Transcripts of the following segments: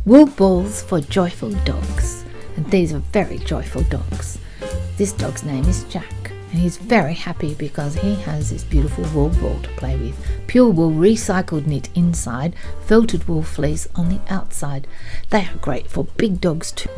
Wool balls for joyful dogs. And these are very joyful dogs. This dog's name is Jack, and he's very happy because he has this beautiful wool ball to play with. Pure wool, recycled knit inside, felted wool fleece on the outside. They are great for big dogs too.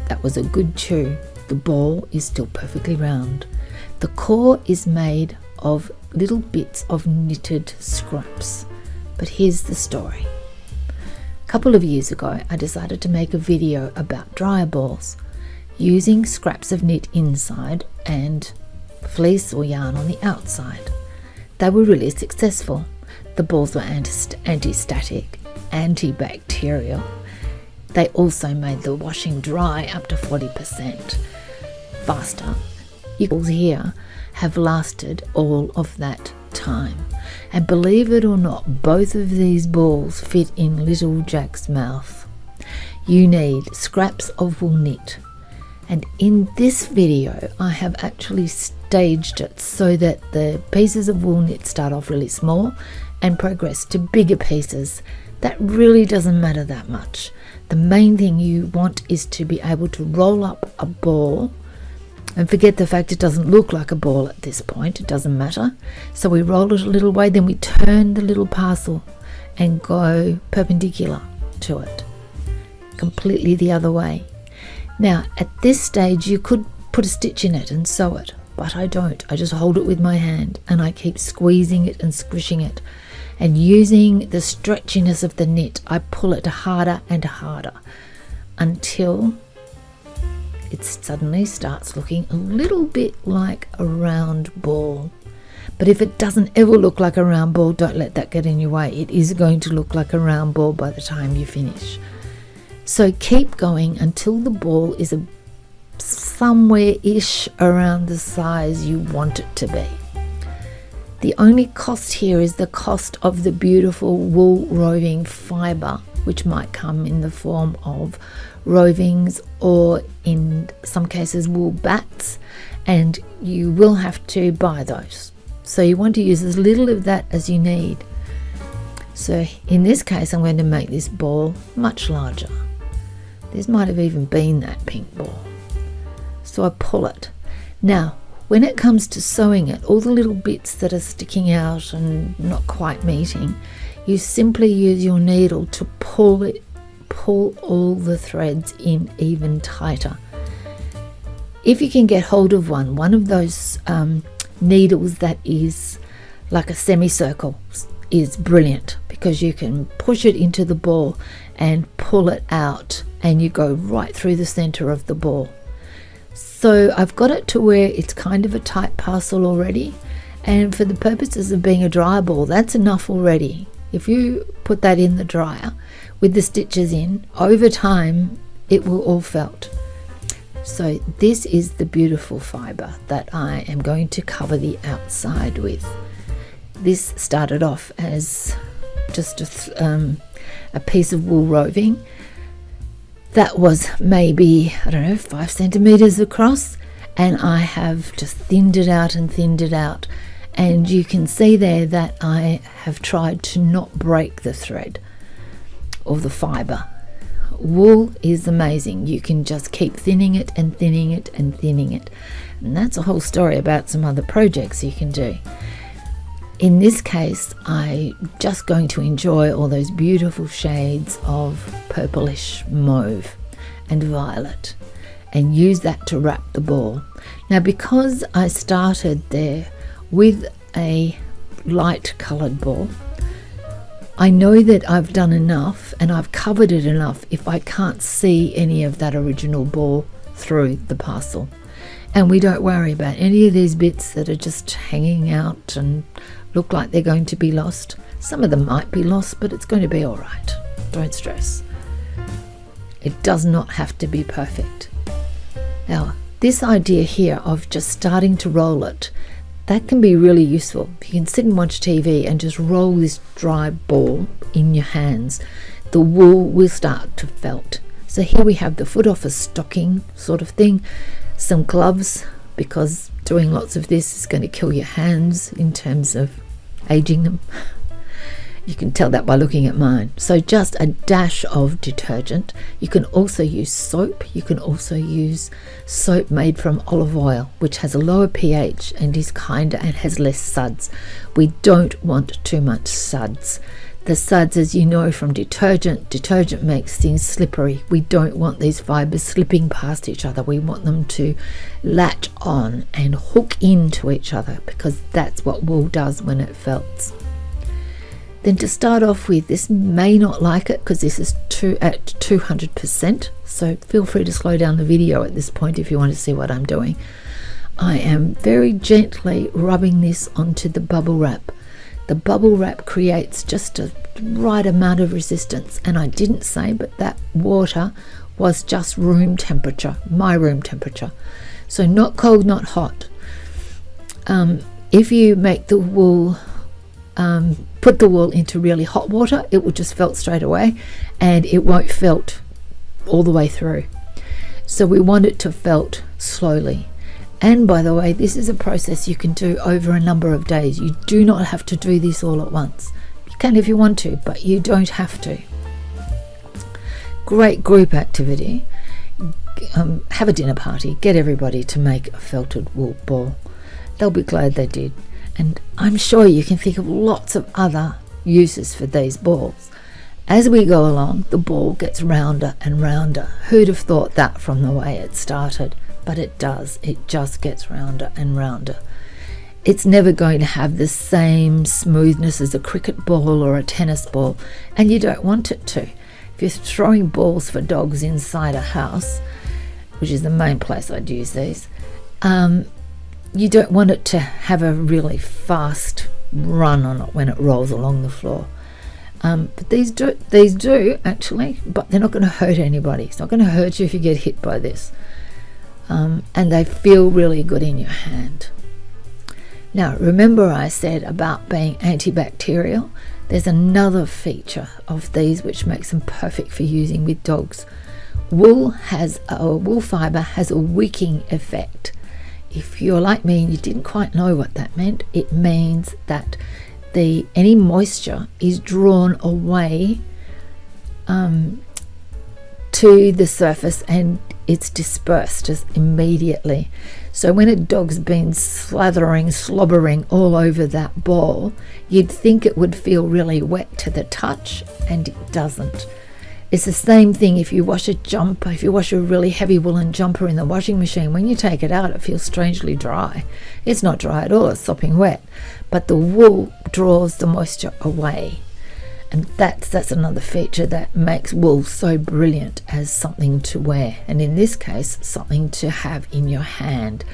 That was a good chew. The ball is still perfectly round. The core is made of little bits of knitted scraps. But here's the story. A couple of years ago, I decided to make a video about dryer balls using scraps of knit inside and fleece or yarn on the outside. They were really successful. The balls were anti-static, antibacterial. They also made the washing dry up to 40% faster. Your balls here have lasted all of that time. And believe it or not, both of these balls fit in little Jack's mouth. You need scraps of wool knit. And in this video, I have actually staged it so that the pieces of wool knit start off really small and progress to bigger pieces. That really doesn't matter that much. The main thing you want is to be able to roll up a ball. And forget the fact it doesn't look like a ball at this point, it doesn't matter. So we roll it a little way, then we turn the little parcel and go perpendicular to it, completely the other way. Now, at this stage, you could put a stitch in it and sew it, but I don't. I just hold it with my hand and I keep squeezing it and squishing it. And using the stretchiness of the knit, I pull it harder and harder until it suddenly starts looking a little bit like a round ball. But if it doesn't ever look like a round ball, don't let that get in your way. It is going to look like a round ball by the time you finish. So keep going until the ball is somewhere-ish around the size you want it to be. The only cost here is the cost of the beautiful wool roving fibre, which might come in the form of rovings or in some cases wool bats, and you will have to buy those. So you want to use as little of that as you need. So in this case, I'm going to make this ball much larger. This might have even been that pink ball. So I pull it. Now, when it comes to sewing it, all the little bits that are sticking out and not quite meeting, you simply use your needle to pull all the threads in even tighter. If you can get hold of one of those needles that is like a semicircle is brilliant, because you can push it into the ball and pull it out and you go right through the center of the ball. So I've got it to where it's kind of a tight parcel already, and for the purposes of being a dryer ball, that's enough already. If you put that in the dryer with the stitches in, over time it will all felt. So this is the beautiful fibre that I am going to cover the outside with. This started off as just a piece of wool roving that was maybe, 5 centimeters across, and I have just thinned it out, and you can see there that I have tried to not break the thread or the fibre. Wool is amazing. You can just keep thinning it and thinning it and thinning it, and that's a whole story about some other projects you can do. In this case, I'm just going to enjoy all those beautiful shades of purplish mauve and violet and use that to wrap the ball. Now, because I started there with a light coloured ball, I know that I've done enough and I've covered it enough if I can't see any of that original ball through the parcel. And we don't worry about any of these bits that are just hanging out and look like they're going to be lost. Some of them might be lost, but it's going to be all right. Don't stress. It does not have to be perfect. Now, this idea here of just starting to roll it, that can be really useful. You can sit and watch TV and just roll this dry ball in your hands. The wool will start to felt. So here we have the foot off a stocking sort of thing, some gloves, because doing lots of this is going to kill your hands in terms of aging them. You can tell that by looking at mine. So just a dash of detergent. You can also use soap. You can also use soap made from olive oil, which has a lower pH and is kinder and has less suds. We don't want too much suds. The suds, as you know from detergent makes things slippery. We don't want these fibres slipping past each other. We want them to latch on and hook into each other, because that's what wool does when it felts. Then to start off with, this may not like it because this is at 200%, so feel free to slow down the video at this point if you want to see what I'm doing. I am very gently rubbing this onto the bubble wrap. The bubble wrap creates just a right amount of resistance, and I didn't say, but that water was just room temperature, my room temperature. So not cold, not hot. If you make the wool, put the wool into really hot water, it will just felt straight away, and it won't felt all the way through. So we want it to felt slowly. And by the way, this is a process you can do over a number of days. You do not have to do this all at once. You can if you want to, but you don't have to. Great group activity. Have a dinner party. Get everybody to make a felted wool ball. They'll be glad they did. And I'm sure you can think of lots of other uses for these balls. As we go along, the ball gets rounder and rounder. Who'd have thought that from the way it started? But it does. It just gets rounder and rounder. It's never going to have the same smoothness as a cricket ball or a tennis ball, and you don't want it to. If you're throwing balls for dogs inside a house, which is the main place I'd use these, you don't want it to have a really fast run on it when it rolls along the floor. But these do actually, but they're not going to hurt anybody. It's not going to hurt you if you get hit by this. And they feel really good in your hand. Now, remember I said about being antibacterial? There's another feature of these which makes them perfect for using with dogs. Wool fibre has a wicking effect. If you're like me and you didn't quite know what that meant, it means that any moisture is drawn away to the surface and it's dispersed just immediately. So when a dog's been slobbering all over that ball, you'd think it would feel really wet to the touch, and it doesn't. It's the same thing if you wash a jumper, if you wash a really heavy woolen jumper in the washing machine. When you take it out, it feels strangely dry. It's not dry at all, it's sopping wet, but the wool draws the moisture away. And that's another feature that makes wool so brilliant as something to wear, and in this case something to have in your hand,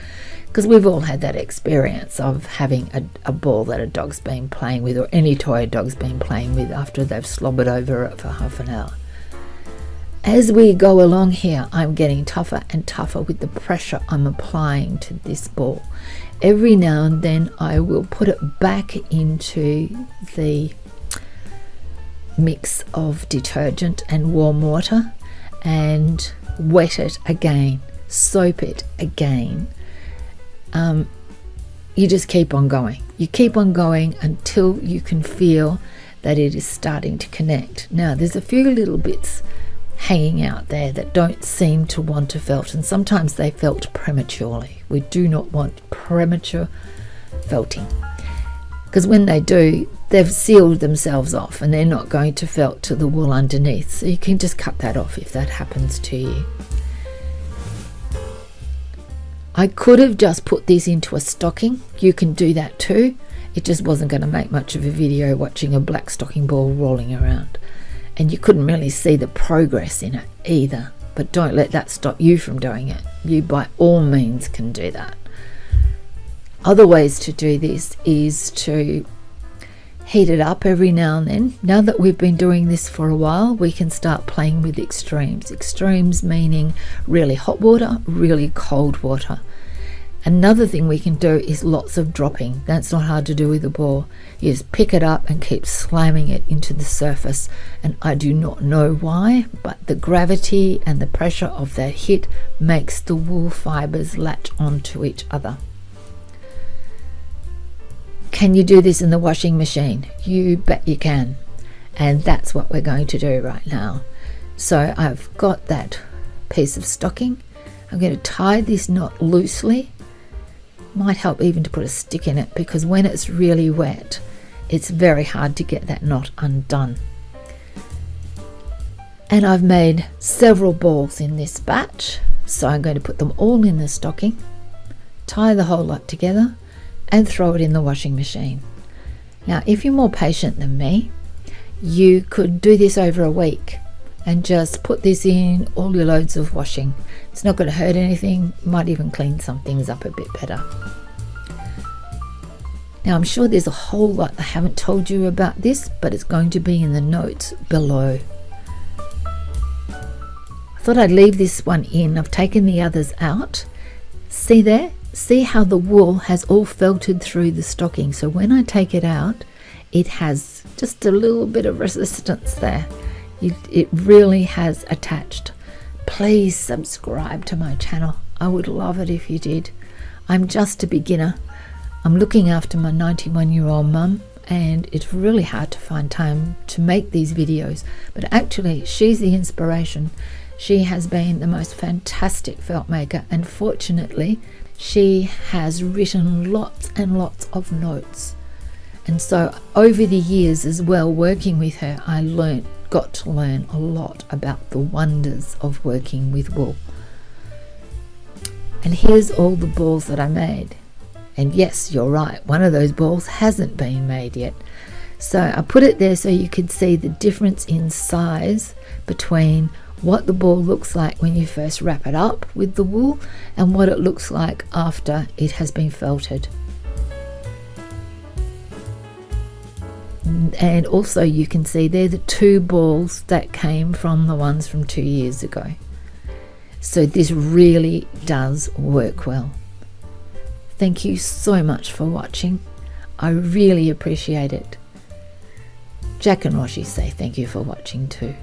because we've all had that experience of having a ball that a dog's been playing with, or any toy a dog's been playing with, after they've slobbered over it for half an hour. As we go along here, I'm getting tougher and tougher with the pressure I'm applying to this ball. Every now and then I will put it back into the mix of detergent and warm water and wet it again, soap it again. You just keep on going. You keep on going until you can feel that it is starting to connect. Now there's a few little bits hanging out there that don't seem to want to felt, and sometimes they felt prematurely. We do not want premature felting, because when they do, they've sealed themselves off and they're not going to felt to the wool underneath. So you can just cut that off if that happens to you. I could have just put this into a stocking. You can do that too. It just wasn't going to make much of a video watching a black stocking ball rolling around. And you couldn't really see the progress in it either. But don't let that stop you from doing it. You by all means can do that. Other ways to do this is to heat it up every now and then. Now that we've been doing this for a while, we can start playing with extremes. Extremes meaning really hot water, really cold water. Another thing we can do is lots of dropping. That's not hard to do with a ball. You just pick it up and keep slamming it into the surface. And I do not know why, but the gravity and the pressure of that hit makes the wool fibers latch onto each other. Can you do this in the washing machine? You bet you can. And that's what we're going to do right now. So I've got that piece of stocking. I'm going to tie this knot loosely. Might help even to put a stick in it, because when it's really wet, it's very hard to get that knot undone. And I've made several balls in this batch, so I'm going to put them all in the stocking, tie the whole lot together, and throw it in the washing machine. Now, if you're more patient than me, you could do this over a week and just put this in all your loads of washing. It's not going to hurt anything, might even clean some things up a bit better. Now, I'm sure there's a whole lot I haven't told you about this, but it's going to be in the notes below. I thought I'd leave this one in. I've taken the others out. See there? See how the wool has all felted through the stocking. So when I take it out, it has just a little bit of resistance there. It really has attached. Please subscribe to my channel. I would love it if you did. I'm just a beginner. I'm looking after my 91-year-old mum, and it's really hard to find time to make these videos. But actually, she's the inspiration. She has been the most fantastic felt maker, and fortunately, she has written lots and lots of notes. And so over the years as well, working with her, I got to learn a lot about the wonders of working with wool. And here's all the balls that I made. And yes, you're right, one of those balls hasn't been made yet. So I put it there so you could see the difference in size between what the ball looks like when you first wrap it up with the wool and what it looks like after it has been felted. And also you can see they're the two balls that came from the ones from 2 years ago. So this really does work well. Thank you so much for watching. I really appreciate it. Jack and Roshi say thank you for watching too.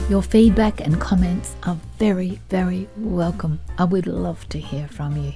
Your feedback and comments are very, very welcome. I would love to hear from you.